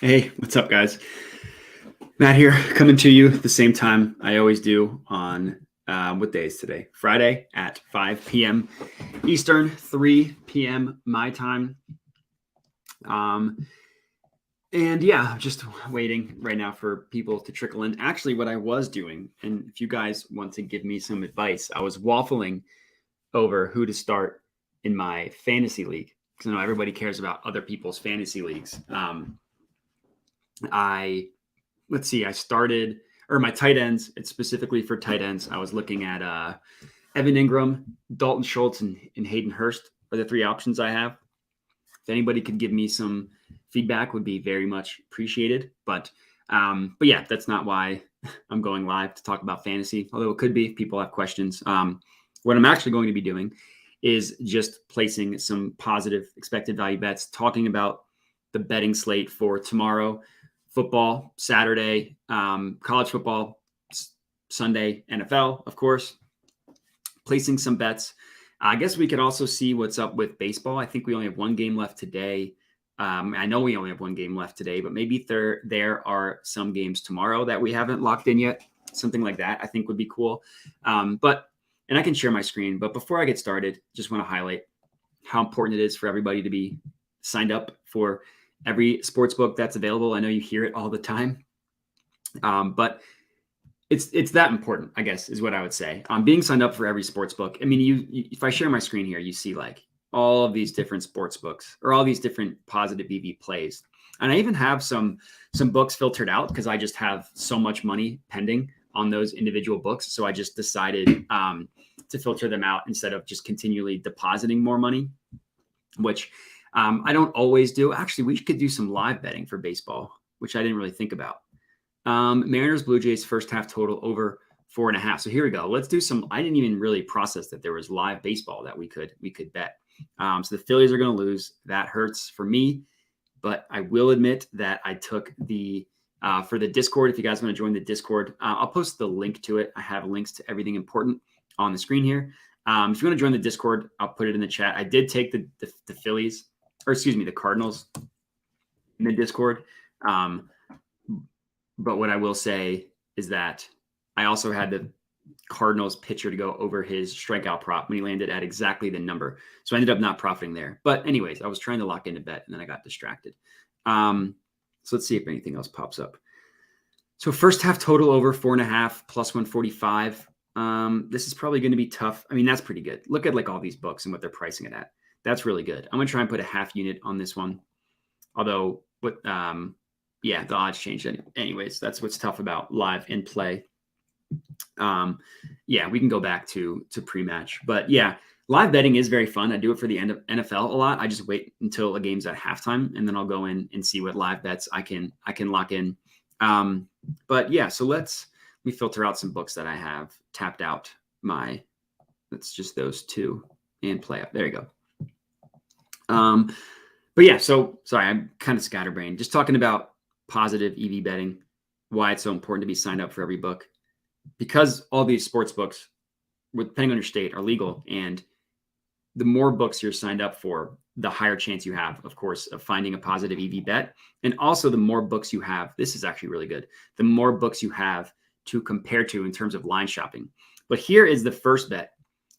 Hey, what's up, guys? Matt here, coming to you at the same time I always do on what day is today? Friday at 5 p.m. Eastern, 3 p.m. my time. And yeah, just waiting right now for people to trickle in. Actually, what I was doing, and if you guys want to give me some advice, I was waffling over who to start in my fantasy league because I know everybody cares about other people's fantasy leagues. I let's see, I started or my tight ends. It's specifically for tight ends. I was looking at Evan Ingram, Dalton Schultz, and Hayden Hurst are the three options I have. If anybody could give me some feedback, would be very much appreciated. But yeah, that's not why I'm going live to talk about fantasy. Although it could be if people have questions. What I'm actually going to be doing is just placing some positive expected value bets, talking about the betting slate for tomorrow, football, Saturday, college football, Sunday, NFL, of course, placing some bets. I guess we could also see what's up with baseball. I think we only have one game left today. I know we only have one game left today, but maybe there are some games tomorrow that we haven't locked in yet. Something like that I think would be cool. And I can share my screen. But before I get started, just want to highlight how important it is for everybody to be signed up for every sports book that's available. I know you hear it all the time, but it's that important, I guess, is what I would say. Being signed up for every sports book. I mean, you if I share my screen here, you see like all of these different sports books or all these different positive EV plays. And I even have some books filtered out because I just have so much money pending on those individual books. So I just decided to filter them out instead of just continually depositing more money, which I don't always do. Actually, we could do some live betting for baseball, which I didn't really think about. Mariners, Blue Jays, first half total over 4.5. So here we go. Let's do some. I didn't even really process that there was live baseball that we could bet. So the Phillies are going to lose. That hurts for me, but I will admit that I took the for the Discord. If you guys want to join the Discord, I'll post the link to it. I have links to everything important on the screen here. If you want to join the Discord, I'll put it in the chat. I did take the Phillies, or excuse me, the Cardinals in the Discord. But what I will say is that I also had the Cardinals pitcher to go over his strikeout prop when he landed at exactly the number. So I ended up not profiting there. But anyways, I was trying to lock in a bet and then I got distracted. So let's see if anything else pops up. So first half total over 4.5 plus 145. This is probably going to be tough. I mean, that's pretty good. Look at like all these books and what they're pricing it at. That's really good. I'm going to try and put a half unit on this one. Although, yeah, the odds changed anyways. That's what's tough about live in play. Yeah, we can go back to pre-match. But yeah, live betting is very fun. I do it for the end of NFL a lot. I just wait until a game's at halftime, and then I'll go in and see what live bets I can lock in. But yeah, so let me filter out some books that I have tapped out. That's just those two and play up. There you go. But yeah, so sorry, I'm kind of scatterbrained. Just talking about positive EV betting, why it's so important to be signed up for every book. Because all these sports books, depending on your state, are legal. And the more books you're signed up for, the higher chance you have, of course, of finding a positive EV bet. And also the more books you have, this is actually really good, the more books you have to compare to in terms of line shopping. But here is the first bet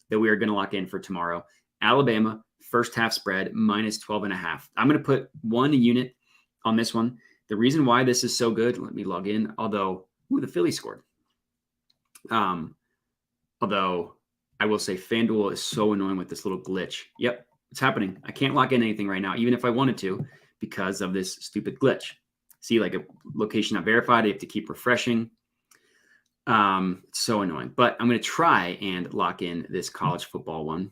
that we are going to lock in for tomorrow. Alabama, first half spread, minus 12.5. I'm going to put 1 unit on this one. The reason why this is so good, let me log in, although the Phillies scored. Although I will say FanDuel is so annoying with this little glitch. Yep, it's happening. I can't lock in anything right now, even if I wanted to, because of this stupid glitch. See, like a location not verified, I have to keep refreshing. It's so annoying. But I'm going to try and lock in this college football one.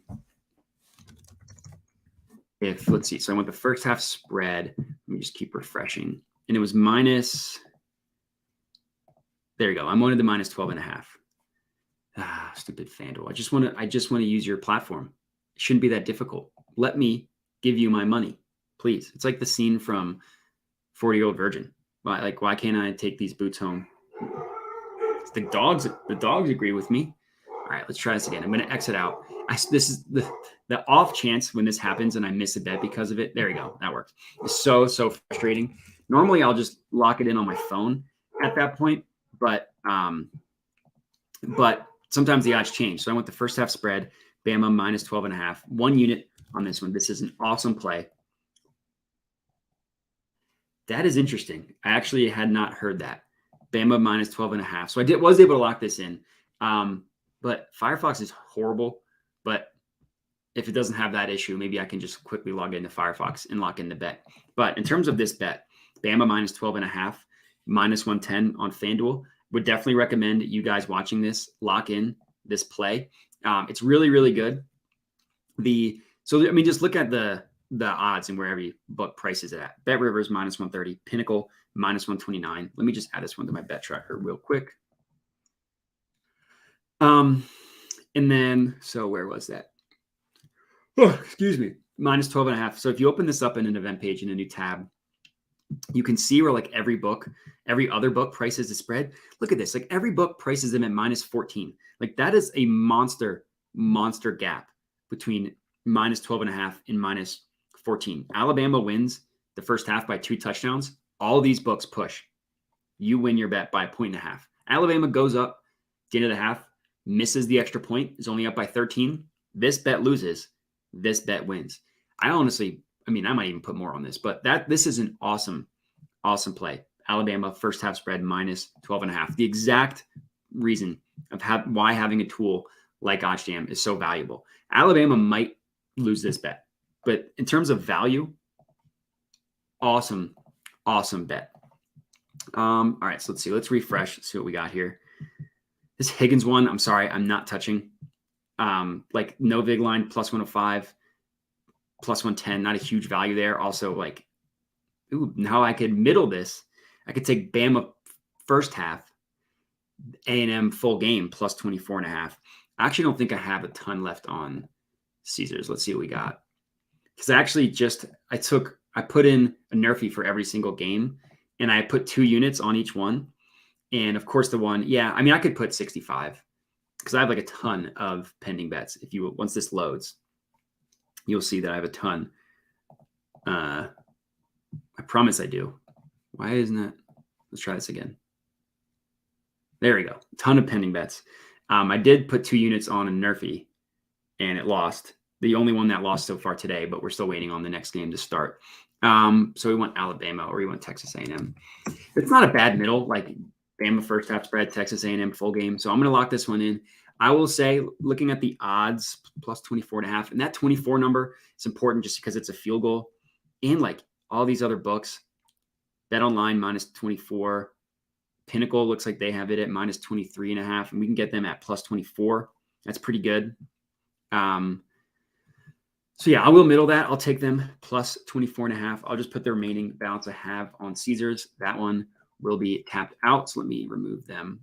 Let's see. So I want the first half spread. Let me just keep refreshing. And it was minus. There you go. I wanted the minus 12.5. Stupid FanDuel. I just want to use your platform. It shouldn't be that difficult. Let me give you my money, please. It's like the scene from 40-Year-Old Virgin. Why can't I take these boots home? The dogs agree with me. All right, let's try this again. I'm going to exit out. This is the off chance when this happens and I miss a bet because of it. There we go. That worked. It's so frustrating Normally I'll just lock it in on my phone at that point, but sometimes the odds change. So I went the first half spread, Bama minus 12.5, 1 unit on this one. This is an awesome play. That is interesting. I actually had not heard that. Bama minus 12.5. So I was able to lock this in. But Firefox is horrible. But if it doesn't have that issue, maybe I can just quickly log into Firefox and lock in the bet. But in terms of this bet, Bama minus 12.5, minus 110 on FanDuel, would definitely recommend you guys watching this lock in this play. It's really, really good. Just look at the odds and where every book prices it at. Bet Rivers minus 130, Pinnacle minus 129. Let me just add this one to my bet tracker real quick. And then, so where was that? Oh, excuse me, minus 12.5. So if you open this up in an event page in a new tab, you can see where like every other book prices the spread. Look at this. Like every book prices them at minus 14. Like that is a monster gap between minus 12.5 and minus 14. Alabama wins the first half by 2 touchdowns. All these books push. You win your bet by 1.5. Alabama goes up at the end of the half, misses the extra point, is only up by 13. This bet loses. This bet wins. I might even put more on this, but this is an awesome play. Alabama first half spread minus 12.5. The exact reason of why having a tool like OddsJam is so valuable. Alabama might lose this bet, but in terms of value, awesome bet. All right, so let's see. Let's refresh. Let's see what we got here. This Higgins one, I'm sorry, I'm not touching. Like no vig line plus 105, plus 110, not a huge value there. Also, like, now I could middle this. I could take Bama first half, A&M full game plus 24.5. I actually don't think I have a ton left on Caesars. Let's see what we got. Because I put in a Nerfy for every single game, and I put 2 units on each one. And of course, I could put 65 because I have like a ton of pending bets. Once this loads, you'll see that I have a ton. I promise I do. Why isn't it? Let's try this again. There we go. Ton of pending bets. I did put 2 units on a Nerfy, and it lost. The only one that lost so far today, but we're still waiting on the next game to start. So we want Alabama or we want Texas A&M. It's not a bad middle, like Bama first half spread, Texas A&M full game. So I'm going to lock this one in. I will say, looking at the odds, plus 24.5, and that 24 number is important just because it's a field goal. And like all these other books, Bet Online minus 24. Pinnacle looks like they have it at minus 23.5, and we can get them at plus 24. That's pretty good. So yeah, I will middle that. I'll take them plus 24.5. I'll just put the remaining balance I have on Caesars. That one will be tapped out. So let me remove them.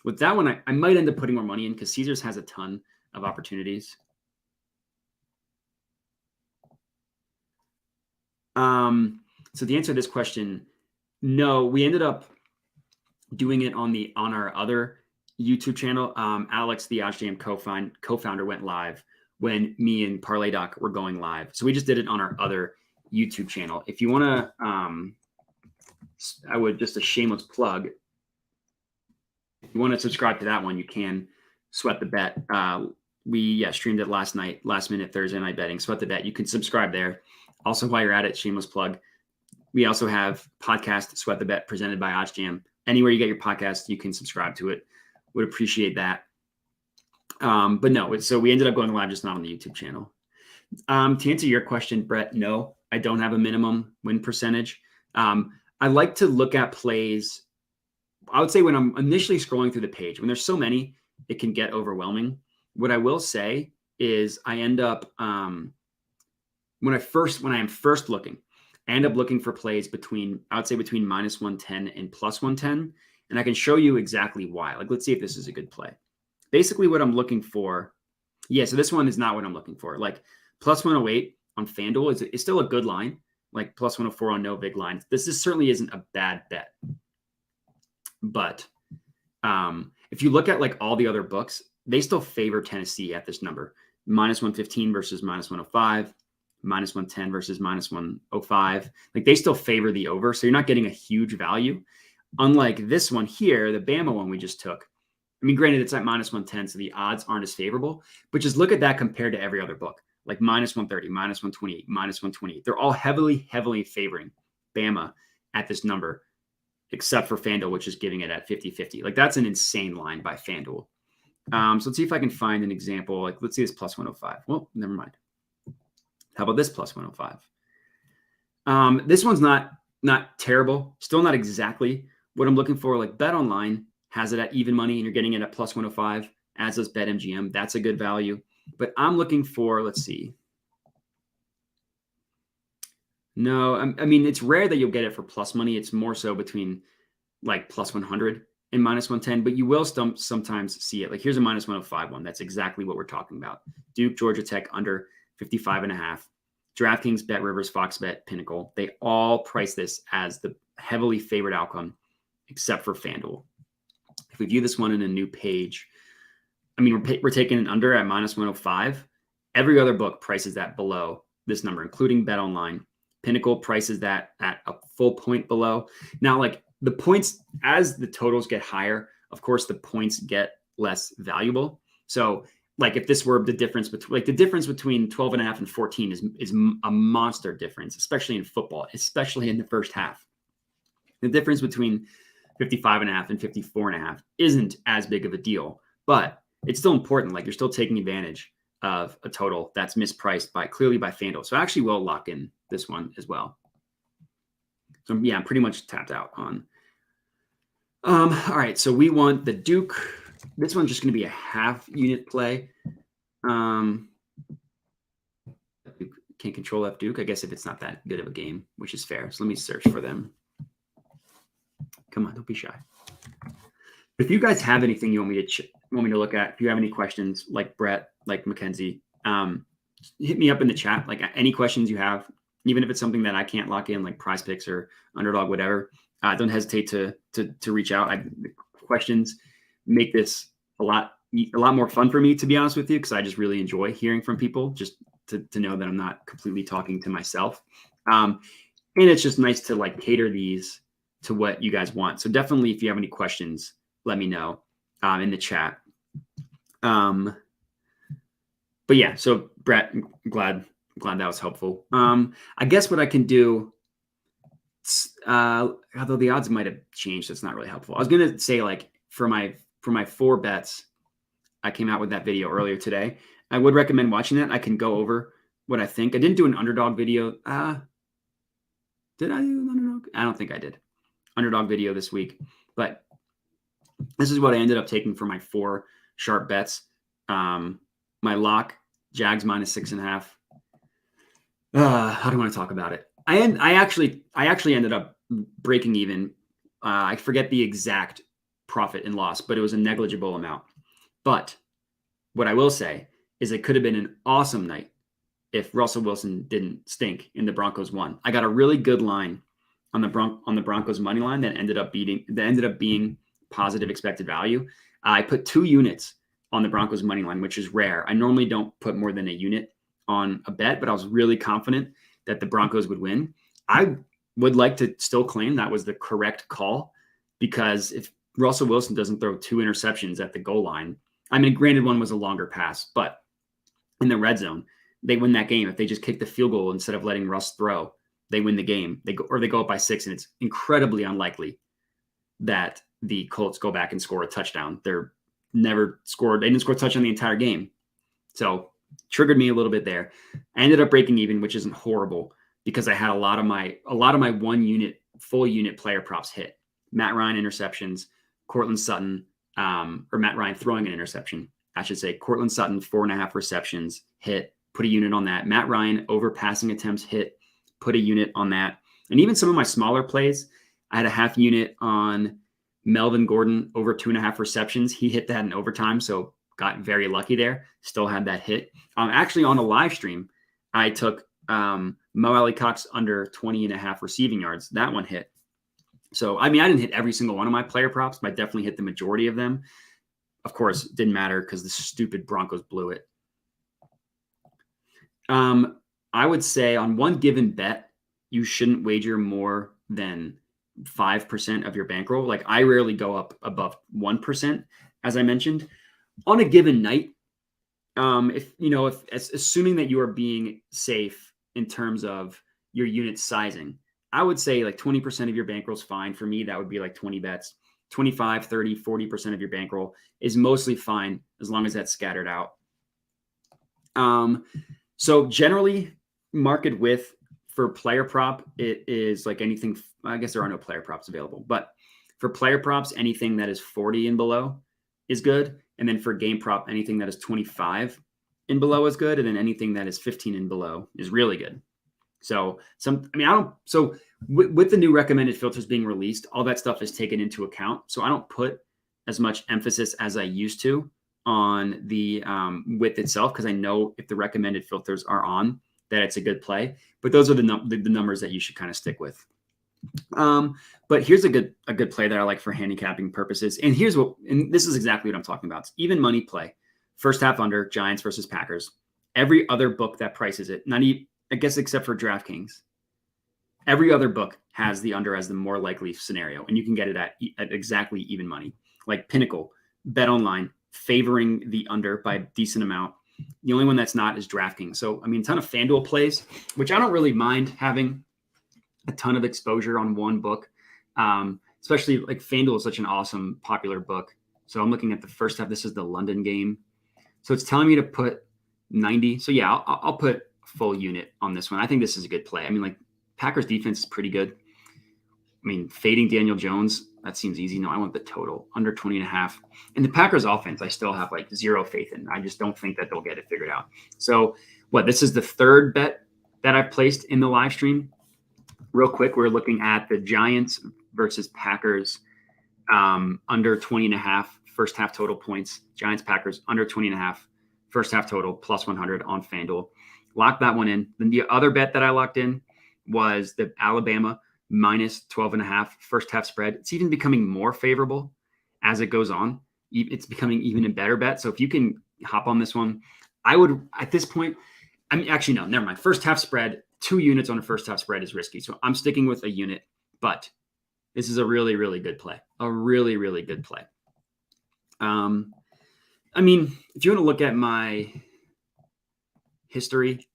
With that one, I might end up putting more money in because Caesars has a ton of opportunities. So the answer to this question, no, we ended up doing it on our other YouTube channel. Alex, the OddsJam co-founder, went live when me and Parlay Doc were going live. So we just did it on our other YouTube channel. If you want to, I would just a shameless plug. If you want to subscribe to that one, you can. Sweat the Bet. We streamed it last night, last minute Thursday night betting. Sweat the Bet. You can subscribe there. Also, while you're at it, shameless plug. We also have podcast Sweat the Bet presented by OddsJam. Anywhere you get your podcast, you can subscribe to it. Would appreciate that. But no, so we ended up going live, just not on the YouTube channel. To answer your question, Brett, no, I don't have a minimum win percentage. I like to look at plays. I would say when I'm initially scrolling through the page, when there's so many, it can get overwhelming. What I will say is I end up, when I am first looking, I end up looking for plays between minus 110 and plus 110. And I can show you exactly why. Like, let's see if this is a good play. Basically what I'm looking for. Yeah. So this one is not what I'm looking for. Like plus 108 on FanDuel is still a good line. Like plus 104 on no big lines. This certainly isn't a bad bet. But if you look at like all the other books, they still favor Tennessee at this number. Minus 115 versus minus 105, minus 110 versus minus 105. Like they still favor the over. So you're not getting a huge value. Unlike this one here, the Bama one we just took. I mean, granted, it's at minus 110, so the odds aren't as favorable, but just look at that compared to every other book, like minus 130, minus 128, minus 128. They're all heavily, heavily favoring Bama at this number, except for FanDuel, which is giving it at 50-50. Like that's an insane line by FanDuel. So let's see if I can find an example. Like let's see this plus 105. Well, never mind. How about this plus 105? This one's not terrible. Still not exactly what I'm looking for. Like BetOnline has it at even money and you're getting it at plus 105, as does BetMGM. That's a good value. But I'm looking for, let's see. No, I mean, it's rare that you'll get it for plus money. It's more so between like plus 100 and minus 110, but you will sometimes see it. Like here's a minus 105 one. That's exactly what we're talking about. Duke, Georgia Tech under 55.5. DraftKings, BetRivers, Fox Bet, Pinnacle. They all price this as the heavily favored outcome, except for FanDuel. If we view this one in a new page, I mean, we're taking an under at minus 105. Every other book prices that below this number, including BetOnline. Pinnacle prices that at a full point below. Now, like the points, as the totals get higher, of course, the points get less valuable. So like if this were the difference between, like the difference between 12.5 and 14 is a monster difference, especially in football, especially in the first half. The difference between 55.5 and 54.5 isn't as big of a deal, but it's still important. Like you're still taking advantage of a total that's mispriced clearly by FanDuel. So I actually will lock in this one as well. So yeah, I'm pretty much tapped out on. All right, so we want the Duke. This one's just going to be a half unit play. Can't control F Duke. I guess if it's not that good of a game, which is fair. So let me search for them. Come on, don't be shy. If you guys have anything you want me to look at, if you have any questions, like Brett, like Mackenzie, hit me up in the chat. Like any questions you have, even if it's something that I can't lock in, like Prize Picks or Underdog, whatever. Don't hesitate to reach out. The questions make this a lot more fun for me, to be honest with you, because I just really enjoy hearing from people, just to know that I'm not completely talking to myself. And it's just nice to like cater these to what you guys want. So definitely, if you have any questions, let me know in the chat. But yeah, so Brett, I'm glad that was helpful. I guess what I can do, although the odds might have changed, that's not really helpful. I was gonna say, like, for my 4 bets, I came out with that video earlier today. I would recommend watching that. I can go over what I think. I didn't do an underdog video. Did I do an underdog? I don't think I did. Underdog video this week, but this is what I ended up taking for my 4 sharp bets. My lock, Jags minus 6.5. How do I want to talk about it? I actually ended up breaking even. I forget the exact profit and loss, but it was a negligible amount. But what I will say is it could have been an awesome night if Russell Wilson didn't stink and the Broncos won. I got a really good line on the Broncos money line that ended up being positive expected value. I put 2 units on the Broncos money line, which is rare. I normally don't put more than a unit on a bet, but I was really confident that the Broncos would win. I would like to still claim that was the correct call, because if Russell Wilson doesn't throw 2 interceptions at the goal line, I mean, granted, one was a longer pass, but in the red zone, they win that game. If they just kick the field goal instead of letting Russ throw, they win the game. They go up by 6, and it's incredibly unlikely that the Colts go back and score a touchdown. They didn't score a touchdown the entire game. So triggered me a little bit there. I ended up breaking even, which isn't horrible, because I had a lot of my 1 unit, full unit player props hit. Matt Ryan interceptions, Cortland Sutton, or Matt Ryan throwing an interception, I should say. Cortland Sutton, 4.5 receptions, hit, put a unit on that. Matt Ryan over passing attempts, hit, put a unit on that. And even some of my smaller plays, I had a half unit on Melvin Gordon over 2.5 receptions. He hit that in overtime, so got very lucky there. Still had that hit. Actually, on a live stream, I took Mo Alley-Cox under 20.5 receiving yards. That one hit. So, I mean, I didn't hit every single one of my player props, but I definitely hit the majority of them. Of course, it didn't matter because the stupid Broncos blew it. I would say on one given bet, you shouldn't wager more than 5% of your bankroll. Like I rarely go up above 1%, as I mentioned. On a given night, if assuming that you are being safe in terms of your unit sizing, I would say like 20% of your bankroll is fine. For me, that would be like 20 bets. 25, 30, 40% of your bankroll is mostly fine as long as that's scattered out. So generally, market width for player prop, it is like anything. I guess there are no player props available, but for player props, anything that is 40 and below is good. And then for game prop, anything that is 25 and below is good. And then anything that is 15 and below is really good. So with the new recommended filters being released, all that stuff is taken into account. So I don't put as much emphasis as I used to on the width itself, because I know if the recommended filters are on, that it's a good play. But those are the numbers that you should kind of stick with. But here's a good play that I like for handicapping purposes. And this is exactly what I'm talking about. It's even money play. First half under, Giants versus Packers. Every other book that prices it, I guess except for DraftKings, every other book has the under as the more likely scenario, and you can get it at exactly even money. Like Pinnacle, Bet Online, favoring the under by a decent amount. The only one that's not is DraftKings. So, a ton of FanDuel plays, which I don't really mind having a ton of exposure on one book, especially like FanDuel is such an awesome, popular book. So I'm looking at the first half. This is the London game. So it's telling me to put 90. So yeah, I'll put full unit on this one. I think this is a good play. Like Packers defense is pretty good. Fading Daniel Jones, that seems easy. No, I want the total under 20.5. And the Packers offense, I still have like zero faith in. I just don't think that they'll get it figured out. So this is the third bet that I've placed in the live stream. Real quick, we're looking at the Giants versus Packers under 20.5 first half total points. Giants, Packers under 20.5 first half total plus 100 on FanDuel. Lock that one in. Then the other bet that I locked in was the Alabama minus 12.5 first half spread. It's even becoming more favorable as it goes on. It's becoming even a better bet. So if you can hop on this one, I would at this point. Actually, no, never mind. First half spread, 2 units on a first half spread is risky. So I'm sticking with a unit, but this is a really, really good play. A really, really good play. If you want to look at my history,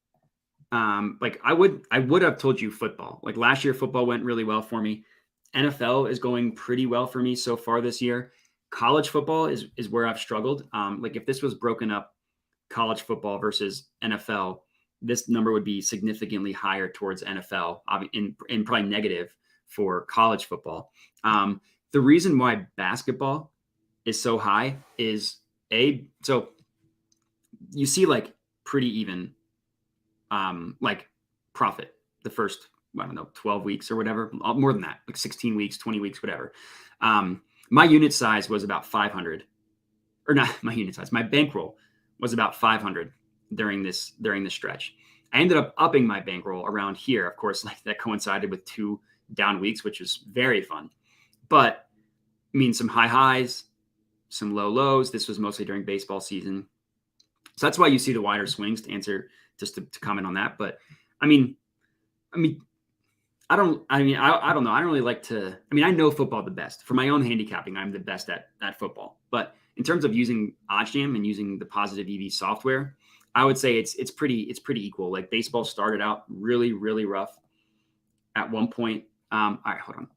I would have told you football. Like last year, football went really well for me. NFL is going pretty well for me so far this year. College football is where I've struggled. If this was broken up, college football versus NFL, this number would be significantly higher towards NFL, and probably negative for college football. The reason why basketball is so high is so you see like pretty even profit the first, 12 weeks or whatever, more than that, like 16 weeks, 20 weeks, whatever. My unit size was about 500, or not my unit size, my bankroll was about 500 during this stretch. I ended up upping my bankroll around here. Of course, like that coincided with 2 down weeks, which was very fun. But some high highs, some low lows. This was mostly during baseball season. So that's why you see the wider swings to comment on that. But I don't know. I don't really like to, I know football the best. For my own handicapping, I'm the best at football. But in terms of using OddsJam and using the positive EV software, I would say it's pretty equal. Like baseball started out really, really rough at one point. All right, hold on.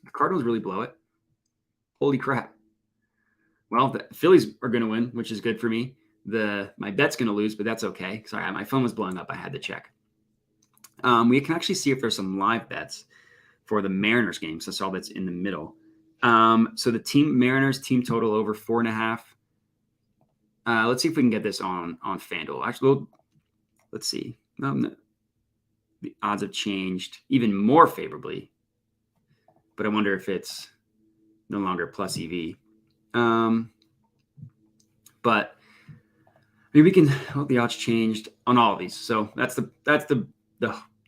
The Cardinals really blow it. Holy crap. Well, the Phillies are going to win, which is good for me. My bet's going to lose, but that's okay. Sorry, my phone was blowing up. I had to check. We can actually see if there's some live bets for the Mariners game. So that's all that's in the middle. So the Mariners team total over 4.5. Let's see if we can get this on FanDuel. Actually, let's see. The odds have changed even more favorably, but I wonder if it's no longer plus EV. But maybe we can. The odds changed on all of these, so that's the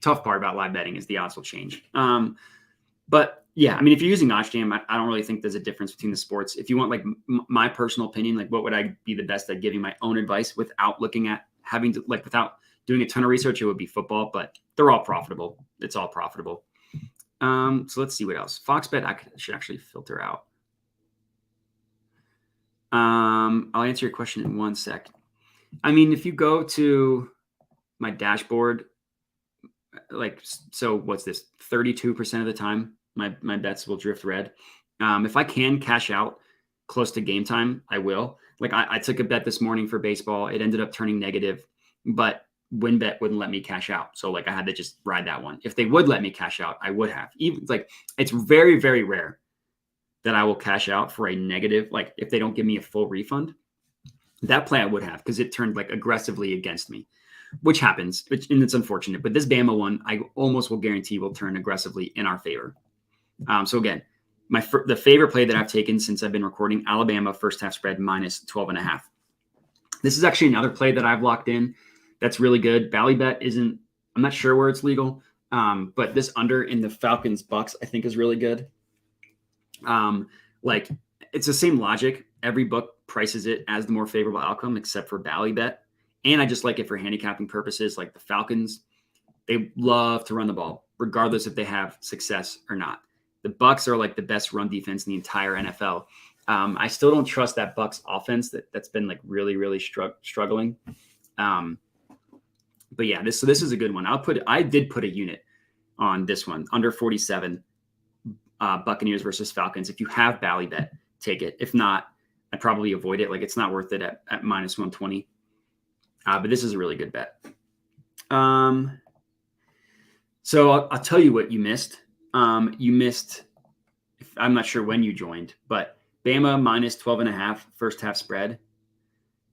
tough part about live betting is the odds will change. But yeah, if you're using OddsJam, I don't really think there's a difference between the sports. If you want my personal opinion, what would I be the best at giving my own advice without looking at having to without doing a ton of research, it would be football, but they're all profitable. It's all profitable. So let's see what else. Fox Bet, I should actually filter out. I'll answer your question in 1 sec. I mean, if you go to my dashboard, like, so what's this? 32% of the time, my bets will drift red. If I can cash out close to game time, I will. Like I took a bet this morning for baseball. It ended up turning negative, but WinBet wouldn't let me cash out. So like I had to just ride that one. If they would let me cash out, I would have. Even like it's very, very rare that I will cash out for a negative. Like if they don't give me a full refund, that play I would have because it turned like aggressively against me, which happens, and it's unfortunate. But this Bama one, I almost will guarantee will turn aggressively in our favor. So again, the favorite play that I've taken since I've been recording, Alabama first half spread minus 12.5. This is actually another play that I've locked in. That's really good. Ballybet isn't, I'm not sure where it's legal. But this under in the Falcons Bucks, I think is really good. Like it's the same logic. Every book prices it as the more favorable outcome, except for Ballybet. And I just like it for handicapping purposes. Like the Falcons, they love to run the ball, regardless if they have success or not. The Bucks are like the best run defense in the entire NFL. I still don't trust that Bucks offense that's been like really, really struggling. But yeah, this is a good one. I did put a unit on this one under 47 Buccaneers versus Falcons. If you have Ballybet, take it. If not, I'd probably avoid it. Like it's not worth it at minus 120. But this is a really good bet. So I'll tell you what you missed. You missed, I'm not sure when you joined, but Bama minus 12.5 first half spread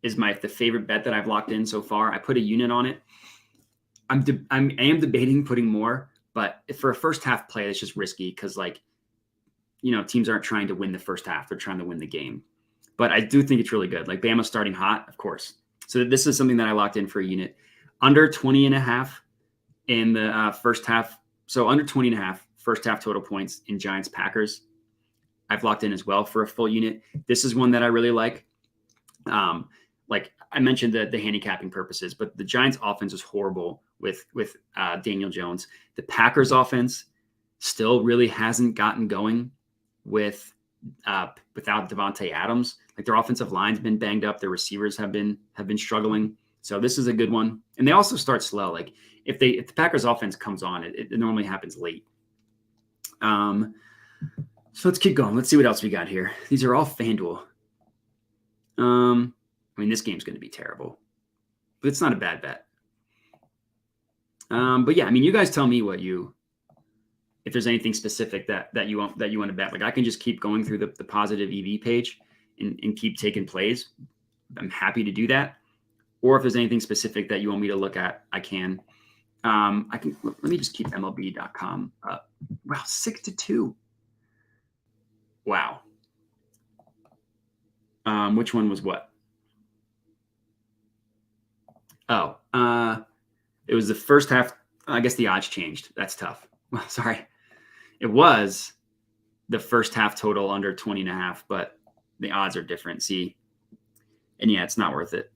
is the favorite bet that I've locked in so far. I put a unit on it. I am debating putting more, but for a first half play, it's just risky because teams aren't trying to win the first half. They're trying to win the game. But I do think it's really good. Like Bama's starting hot, of course. So this is something that I locked in for a unit. Under 20.5 in the first half. So under 20.5 first half total points in Giants Packers. I've locked in as well for a full unit. This is one that I really like. Like I mentioned the handicapping purposes, but the Giants offense is horrible with Daniel Jones. The Packers offense still really hasn't gotten going without Devontae Adams. Like their offensive line's been banged up. Their receivers have been struggling. So this is a good one. And they also start slow. Like if the Packers offense comes on, it normally happens late. So let's keep going. Let's see what else we got here. These are all FanDuel. I mean, this game's going to be terrible, but it's not a bad bet. But yeah, I mean, you guys tell me if there's anything specific that you want to bet. Like I can just keep going through the positive EV page and keep taking plays. I'm happy to do that. Or if there's anything specific that you want me to look at, I can. Let me just keep MLB.com up. Wow, 6-2. Wow. Which one was what? Oh, it was the first half. I guess the odds changed. That's tough. Well, sorry. It was the first half total under 20.5, but the odds are different. See? And yeah, it's not worth it.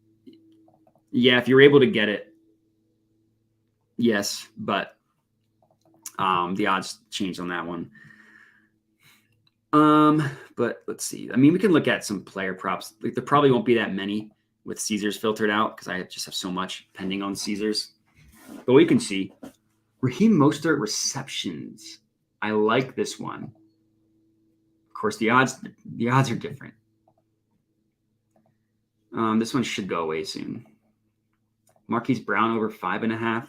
Yeah, if you're able to get it, yes, but the odds changed on that one. But let's see. I mean, we can look at some player props. Like there probably won't be that many with Caesars filtered out because I just have so much pending on Caesars. But we can see Raheem Mostert receptions. I like this one. Of course, the odds are different. This one should go away soon. Marquis Brown over 5.5.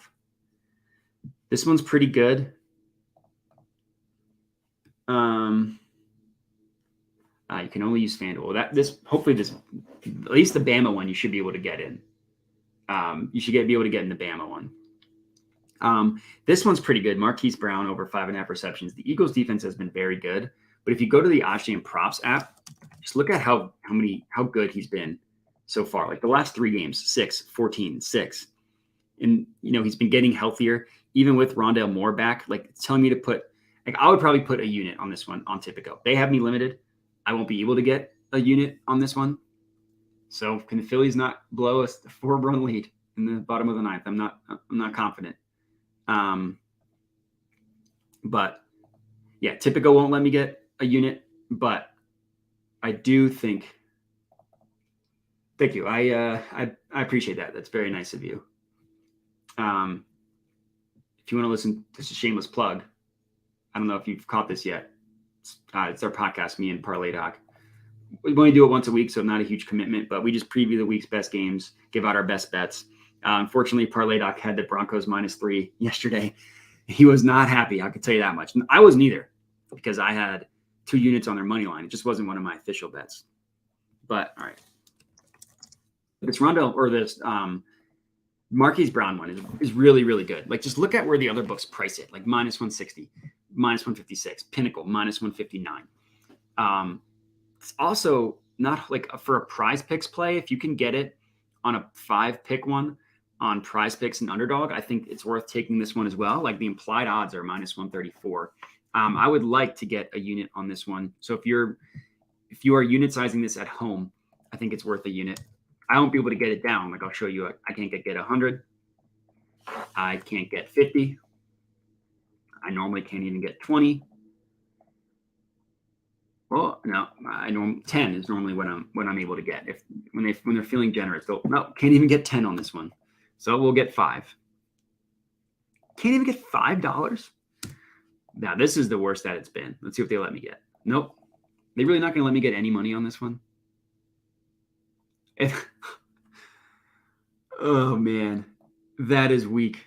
This one's pretty good. You can only use FanDuel. Hopefully at least the Bama one you should be able to get in. You should be able to get in the Bama one. This one's pretty good. Marquise Brown over 5.5 receptions. The Eagles defense has been very good, but if you go to the OddsJam props app, just look at how good he's been so far. Like the last 3 games, 6, 14, 6. And he's been getting healthier, even with Rondale Moore back. Like it's telling me to put, I would probably put a unit on this one on Tipico. They have me limited. I won't be able to get a unit on this one. So can the Phillies not blow us the 4-run lead? in the bottom of the ninth. I'm not confident. But yeah, Tipico won't let me get a unit, but I do think. Thank you. I appreciate that. That's very nice of you. If you want to listen, this is a shameless plug. I don't know if you've caught this yet. It's our podcast, me and Parlay Doc. We only do it once a week, so not a huge commitment, but we just preview the week's best games, give out our best bets. Unfortunately, Parlay Doc had the Broncos -3 yesterday. He was not happy. I could tell you that much. I wasn't either, because I had 2 units on their money line. It just wasn't one of my official bets. But all right, this Rondo or this Marquis Brown one is really, really good. Like, just look at where the other books price it, like -160, -156, Pinnacle -159. It's also not like for a Prize Picks play. If you can get it on a 5-pick one on Prize Picks and Underdog, I think it's worth taking this one as well. Like, the implied odds are -134. I would like to get a unit on this one. So if you are unit sizing this at home, I think it's worth a unit. I won't be able to get it down. Like, I'll show you, I can't get 100. I can't get 50. I normally can't even get 20. Well, no, 10 is normally what I'm able to get. When they're feeling generous, can't even get 10 on this one. So we'll get 5. Can't even get $5. Now this is the worst that it's been. Let's see what they let me get. Nope. They're really not going to let me get any money on this one. Oh man, that is weak.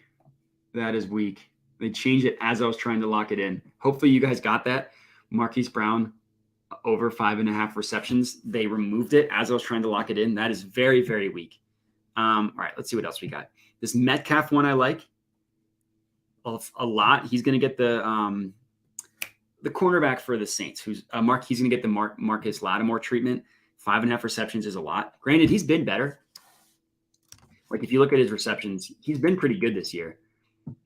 That is weak. They changed it as I was trying to lock it in. Hopefully you guys got that. Marquis Brown over 5.5 receptions. They removed it as I was trying to lock it in. That is very, very weak. All right, let's see what else we got. This Metcalf one I like a lot. He's going to get the cornerback for the Saints, who's he's going to get the Marcus Lattimore treatment. 5.5 receptions is a lot. Granted, he's been better. Like, if you look at his receptions, he's been pretty good this year.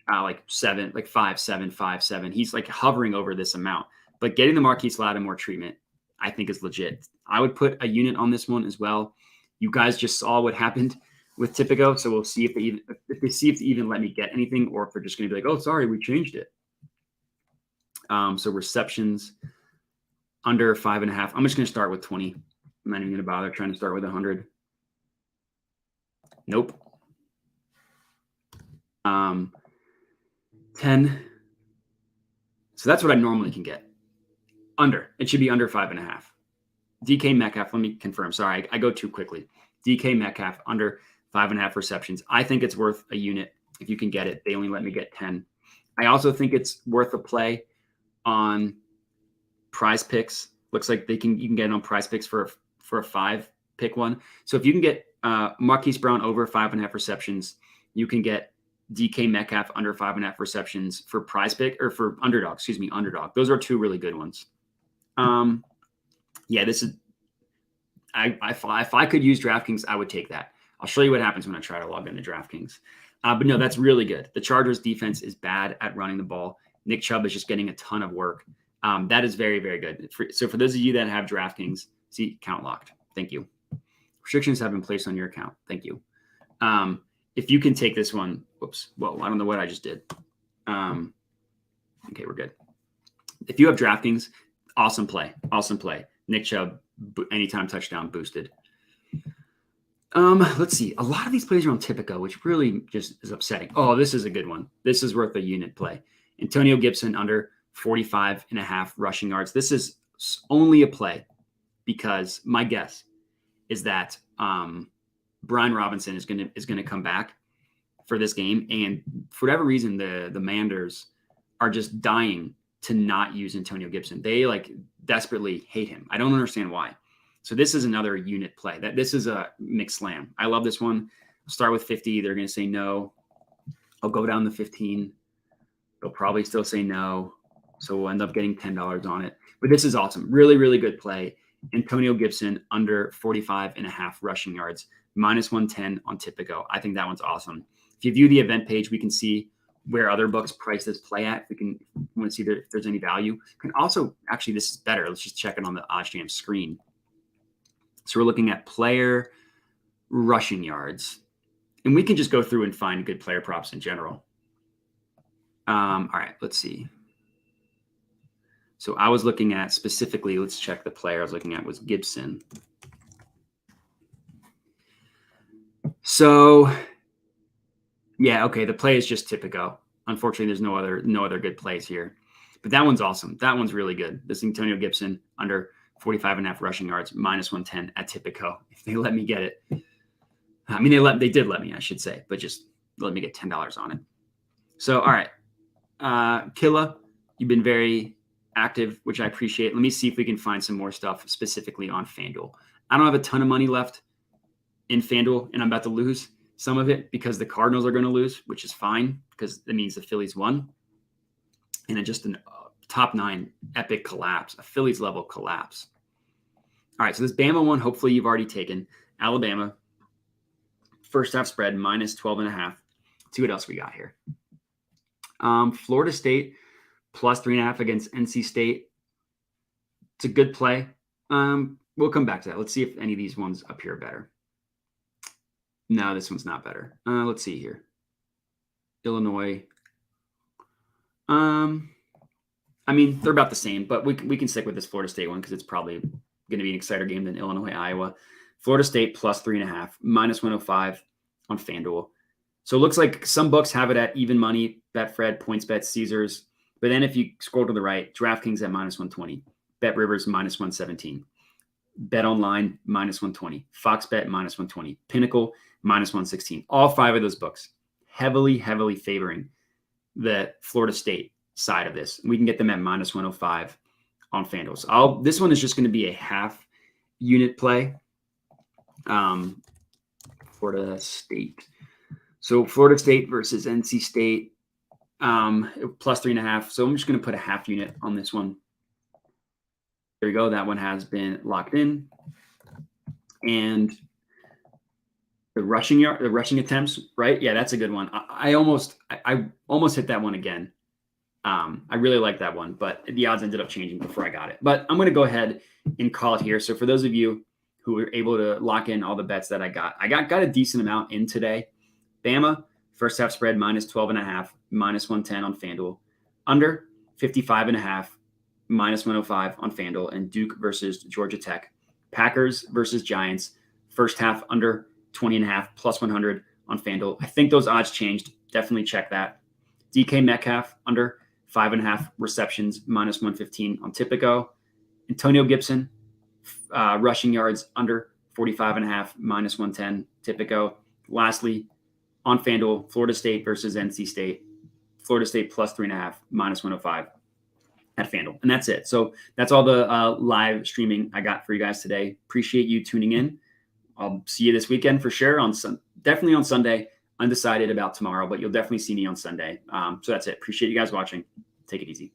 Like 7, like 5, 7, 5, 7. He's like hovering over this amount. But getting the Marquise Lattimore treatment, I think, is legit. I would put a unit on this one as well. You guys just saw what happened with Tipico, so we'll see if they even let me get anything, or if they're just going to be like, "Oh, sorry, we changed it." So receptions under 5.5. I'm just going to start with 20. I'm not even going to bother trying to start with 100. Nope. 10. So that's what I normally can get. Under. It should be under 5.5. DK Metcalf, let me confirm. Sorry, I go too quickly. DK Metcalf under 5.5 receptions. I think it's worth a unit if you can get it. They only let me get 10. I also think it's worth a play on Prize Picks. Looks like you can get it on Prize Picks for a 5-pick one. So if you can get Marquise Brown over 5.5 receptions, you can get DK Metcalf under 5.5 receptions for Prize Pick, or for Underdog. Underdog. Those are 2 really good ones. Yeah, this is. If I could use DraftKings, I would take that. I'll show you what happens when I try to log into DraftKings. But no, that's really good. The Chargers defense is bad at running the ball. Nick Chubb is just getting a ton of work. That is very, very good. So for those of you that have DraftKings, see, account locked. Thank you. Restrictions have been placed on your account. Thank you. If you can take this one, whoops. Well, I don't know what I just did. Okay, we're good. If you have DraftKings, awesome play. Awesome play. Nick Chubb, anytime touchdown boosted. Let's see. A lot of these plays are on Tipico, which really just is upsetting. Oh, this is a good one. This is worth a unit play. Antonio Gibson under 45.5 rushing yards. This is only a play because my guess is that Brian Robinson is gonna come back for this game, and for whatever reason, the Manders are just dying to not use Antonio Gibson. They like desperately hate him. I don't understand why. So this is another unit play. This is a mixed slam. I love this one. I'll start with 50. They're going to say no. I'll go down to 15. They'll probably still say no. So we'll end up getting $10 on it. But this is awesome. Really, really good play. Antonio Gibson under 45.5 rushing yards, -110 on Tipico. I think that one's awesome. If you view the event page, we can see where other books price this play at. We can want to see if there's any value. We can also, actually, this is better. Let's just check it on the OddsJam screen. So we're looking at player rushing yards. And we can just go through and find good player props in general. All right, let's see. So I was looking at specifically, let's check the player I was looking at was Gibson. So yeah, okay, the play is just Typico. Unfortunately, there's no other good plays here. But that one's awesome. That one's really good. This Antonio Gibson under 45.5 rushing yards, -110 at Typico. If they let me get it. I mean, they did let me, I should say, but just let me get $10 on it. So, all right. Killa, you've been very active, which I appreciate. Let me see if we can find some more stuff specifically on FanDuel. I don't have a ton of money left in FanDuel, and I'm about to lose some of it because the Cardinals are going to lose, which is fine because it means the Phillies won. And then just a top 9 epic collapse, a Phillies level collapse. All right, so this Bama one, hopefully you've already taken. Alabama, first half spread, -12.5. Let's see what else we got here. Florida State, +3.5 against NC State. It's a good play. We'll come back to that. Let's see if any of these ones appear better. No, this one's not better. Let's see here. Illinois. I mean, they're about the same, but we can stick with this Florida State one because it's probably going to be an exciter game than Illinois, Iowa. Florida State +3.5, -105 on FanDuel. So it looks like some books have it at even money, Betfred, PointsBet, Caesars. But then if you scroll to the right, DraftKings at -120, BetRivers -117, BetOnline -120, FoxBet -120, Pinnacle -116. All 5 of those books heavily favoring the Florida State side of this. We can get them at -105 on FanDuel. So this one is just going to be a half unit play. Florida State. So Florida State versus NC State, +3.5. So I'm just going to put a half unit on this one. There you go. That one has been locked in. And the rushing attempts, right? Yeah, that's a good one. I almost hit that one again. I really like that one, but the odds ended up changing before I got it. But I'm going to go ahead and call it here. So for those of you who were able to lock in all the bets that I got a decent amount in today. Bama, first half spread, -12.5, -110 on FanDuel. Under 55.5, -105 on FanDuel. And Duke versus Georgia Tech. Packers versus Giants, first half under 20.5, +100 on FanDuel. I think those odds changed. Definitely check that. DK Metcalf, under 5.5 receptions, -115 on Typico. Antonio Gibson, rushing yards under 45.5, -110 Typico. Lastly, on FanDuel, Florida State versus NC State. Florida State +3.5, -105 at FanDuel. And that's it. So that's all the live streaming I got for you guys today. Appreciate you tuning in. I'll see you this weekend for sure. Definitely on Sunday. Undecided about tomorrow, but you'll definitely see me on Sunday. So that's it. Appreciate you guys watching. Take it easy.